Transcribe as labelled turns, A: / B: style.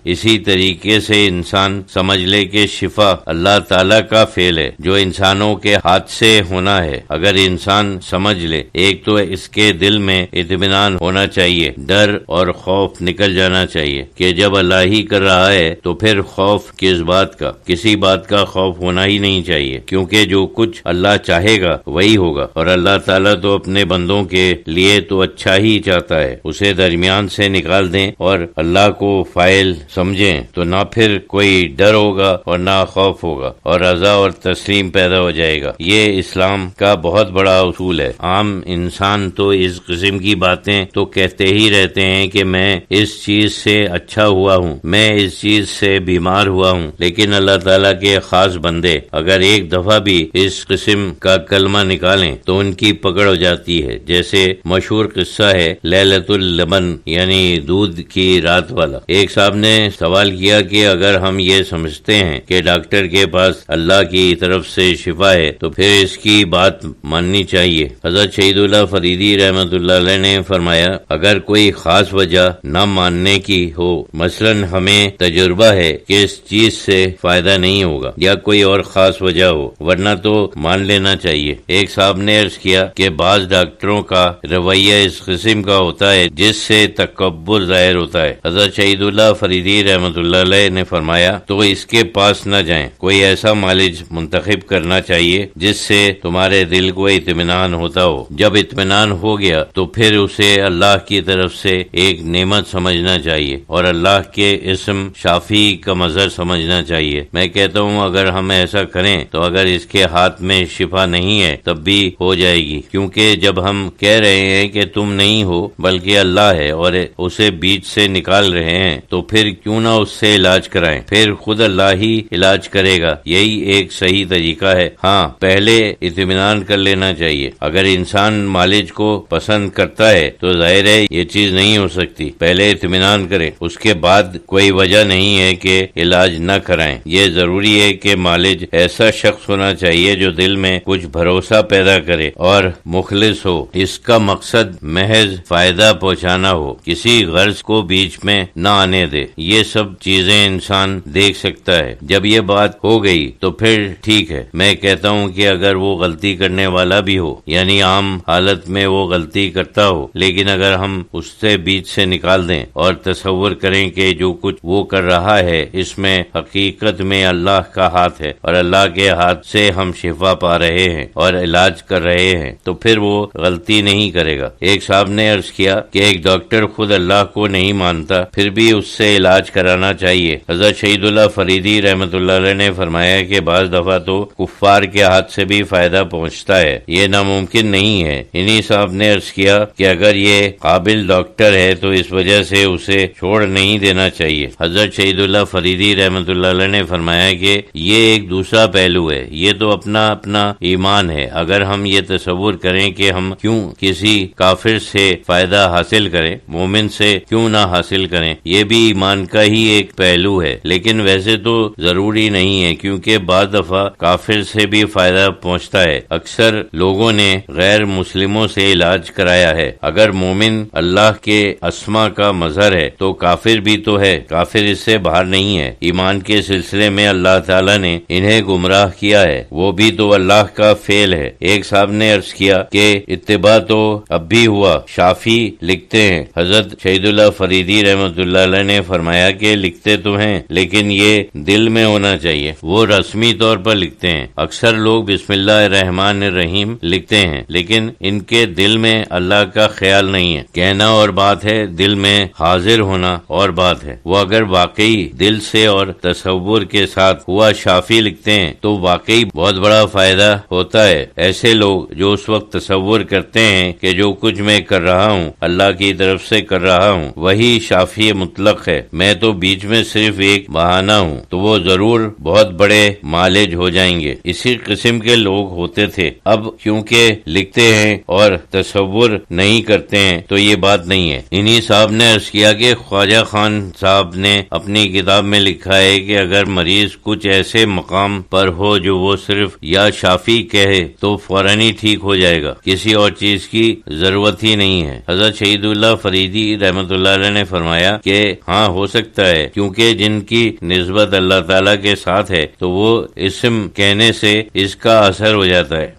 A: اسی طریقے سے انسان سمجھ لے کہ شفا اللہ تعالیٰ کا فعل ہے جو انسانوں کے ہاتھ سے ہونا ہے۔ اگر انسان سمجھ لے، ایک تو اس کے دل میں اطمینان ہونا چاہیے، ڈر اور خوف نکل جانا چاہیے کہ جب اللہ ہی کر رہا ہے تو پھر خوف کس بات کا؟ کسی بات کا خوف ہونا ہی نہیں چاہیے، کیونکہ جو کچھ اللہ چاہے گا وہی ہوگا، اور اللہ تعالیٰ تو اپنے بندوں کے لیے تو اچھا ہی چاہتا ہے۔ اسے درمیان سے نکال دیں اور اللہ کو فاعل سمجھیں تو نہ پھر کوئی ڈر ہوگا اور نہ خوف ہوگا، اور رضا اور تسلیم پیدا ہو جائے گا۔ یہ اسلام کا بہت بڑا اصول ہے۔ عام انسان تو اس قسم کی باتیں تو کہتے ہی رہتے ہیں کہ میں اس چیز سے اچھا ہوا ہوں، میں اس چیز سے بیمار ہوا ہوں، لیکن اللہ تعالیٰ کے خاص بندے اگر ایک دفعہ بھی اس قسم کا کلمہ نکالیں تو ان کی پکڑ ہو جاتی ہے۔ جیسے مشہور قصہ ہے لیلۃ اللبن، یعنی دودھ کی رات والا۔ ایک صاحب نے سوال کیا کہ اگر ہم یہ سمجھتے ہیں کہ ڈاکٹر کے پاس اللہ کی طرف سے شفا ہے تو پھر اس کی بات ماننی چاہیے۔ حضرت شہید اللہ فریدی رحمۃ اللہ علیہ نے فرمایا اگر کوئی خاص وجہ نہ ماننے کی ہو، مثلا ہمیں تجربہ ہے کہ اس چیز سے فائدہ نہیں ہوگا یا کوئی اور خاص وجہ ہو، ورنہ تو مان لینا چاہیے۔ ایک صاحب نے عرض کیا کہ بعض ڈاکٹروں کا رویہ اس قسم کا ہوتا ہے جس سے تکبر ظاہر ہوتا ہے۔ حضرت شہید اللہ فریدی رحمۃ اللہ علیہ نے فرمایا تو اس کے پاس نہ جائیں، کوئی ایسا معالج منتخب کرنا چاہیے جس سے تمہارے دل کو اطمینان ہوتا ہو۔ جب اطمینان ہو گیا تو پھر اسے اللہ کی طرف سے ایک نعمت سمجھنا چاہیے اور اللہ کے اسم شافی کا مظہر سمجھنا چاہیے۔ میں کہتا ہوں اگر ہم ایسا کریں تو اگر اس کے ہاتھ میں شفا نہیں ہے تب بھی ہو جائے گی، کیونکہ جب ہم کہہ رہے ہیں کہ تم نہیں ہو بلکہ اللہ ہے اور اسے بیچ سے نکال رہے ہیں تو پھر کیوں نہ اس سے علاج کرائیں، پھر خود اللہ ہی علاج کرے گا۔ یہی ایک صحیح طریقہ ہے۔ ہاں، پہلے اطمینان کر لینا چاہیے۔ اگر انسان معالج کو پسند کرتا ہے تو ظاہر ہے یہ چیز نہیں ہو سکتی، پہلے اطمینان کریں، اس کے بعد کوئی وجہ نہیں ہے کہ علاج نہ کرائیں۔ یہ ضروری ہے کہ معالج ایسا شخص ہونا چاہیے جو دل میں کچھ بھروسہ پیدا کرے اور مخلص ہو، اس کا مقصد محض فائدہ پہنچانا ہو، کسی غرض کو بیچ میں نہ آنے دے۔ یہ سب چیزیں انسان دیکھ سکتا ہے۔ جب یہ بات ہو گئی تو پھر ٹھیک ہے۔ میں کہتا ہوں کہ اگر وہ غلطی کرنے والا بھی ہو، یعنی عام حالت میں وہ غلطی کرتا ہو، لیکن اگر ہم اس سے بیچ سے نکال دیں اور تصور کریں کہ جو کچھ وہ کر رہا ہے اس میں حقیقت میں اللہ کا ہاتھ ہے اور اللہ کے ہاتھ سے ہم شفا پا رہے ہیں اور علاج کر رہے ہیں تو پھر وہ غلطی نہیں کرے گا۔ ایک صاحب نے عرض کیا کہ ایک ڈاکٹر خود اللہ کو نہیں مانتا پھر بھی اس سے علاج کرانا چاہیے۔ حضرت شہید اللہ فریدی رحمۃ اللہ علیہ نے فرمایا کہ بعض دفعہ تو کفار کے ہاتھ سے بھی فائدہ پہنچتا ہے، یہ ناممکن نہیں ہے۔ انہی صاحب نے عرض کیا کہ اگر یہ قابل ڈاکٹر ہے تو اس وجہ سے اسے چھوڑ نہیں دینا چاہیے۔ حضرت شہید اللہ فریدی رحمۃ اللہ علیہ نے فرمایا کہ یہ ایک دوسرا پہلو ہے، یہ تو اپنا اپنا ایمان ہے۔ اگر ہم یہ تصور کریں کہ ہم کیوں کسی کافر سے فائدہ حاصل کریں، مومن سے کیوں نہ حاصل کریں، یہ بھی ایمان کا ہی ایک پہلو ہے، لیکن ویسے تو ضروری نہیں ہے، کیونکہ بعض دفعہ کافر سے بھی فائدہ پہنچتا ہے۔ اکثر لوگوں نے غیر مسلموں سے علاج کرایا ہے۔ اگر مومن اللہ کے اسما کا مظہر ہے تو کافر بھی تو ہے، کافر اس سے باہر نہیں ہے۔ ایمان کے سلسلے میں اللہ تعالیٰ نے انہیں گمراہ کیا ہے، وہ بھی تو اللہ کا فعل ہے۔ ایک صاحب نے عرض کیا کہ اتباع تو اب بھی ہوا، شافی لکھتے ہیں۔ حضرت شہید اللہ فریدی رحمۃ اللہ علیہ نے فرمایا کہ لکھتے تو ہیں لیکن یہ دل میں ہونا چاہیے، وہ رسمی طور پر لکھتے ہیں۔ اکثر لوگ بسم اللہ الرحمن الرحیم لکھتے ہیں لیکن ان کے دل میں اللہ کا خیال نہیں ہے۔ کہنا اور بات ہے، دل میں حاضر ہونا اور بات ہے۔ وہ اگر واقعی دل سے اور تصور کے ساتھ ہوا شافی لکھتے ہیں تو واقعی بہت بڑا فائدہ ہوتا ہے۔ ایسے لوگ جو اس وقت تصور کرتے ہیں کہ جو کچھ میں کر رہا ہوں اللہ کی طرف سے کر رہا ہوں وہی شافی مطلق ہے، میں تو بیچ میں صرف ایک بہانہ ہوں، تو وہ ضرور بہت بڑے معالج ہو جائیں گے۔ اسی قسم کے لوگ ہوتے تھے، اب کیونکہ لکھتے ہیں اور تصور نہیں کرتے ہیں تو یہ بات نہیں ہے۔ انہی صاحب نے عرض کیا کہ خواجہ خان صاحب نے اپنی کتاب میں لکھا ہے کہ اگر مریض کچھ ایسے مقام پر ہو جو وہ صرف یا شافی کہے تو فوراً ہی ٹھیک ہو جائے گا، کسی اور چیز کی ضرورت ہی نہیں ہے۔ حضرت شہید اللہ فریدی رحمۃ اللہ علیہ نے فرمایا کہ ہاں ہو سکتا ہے کیونکہ جن کی نسبت اللہ تعالیٰ کے ساتھ ہے تو وہ اسم کہنے سے اس کا اثر ہو جاتا ہے۔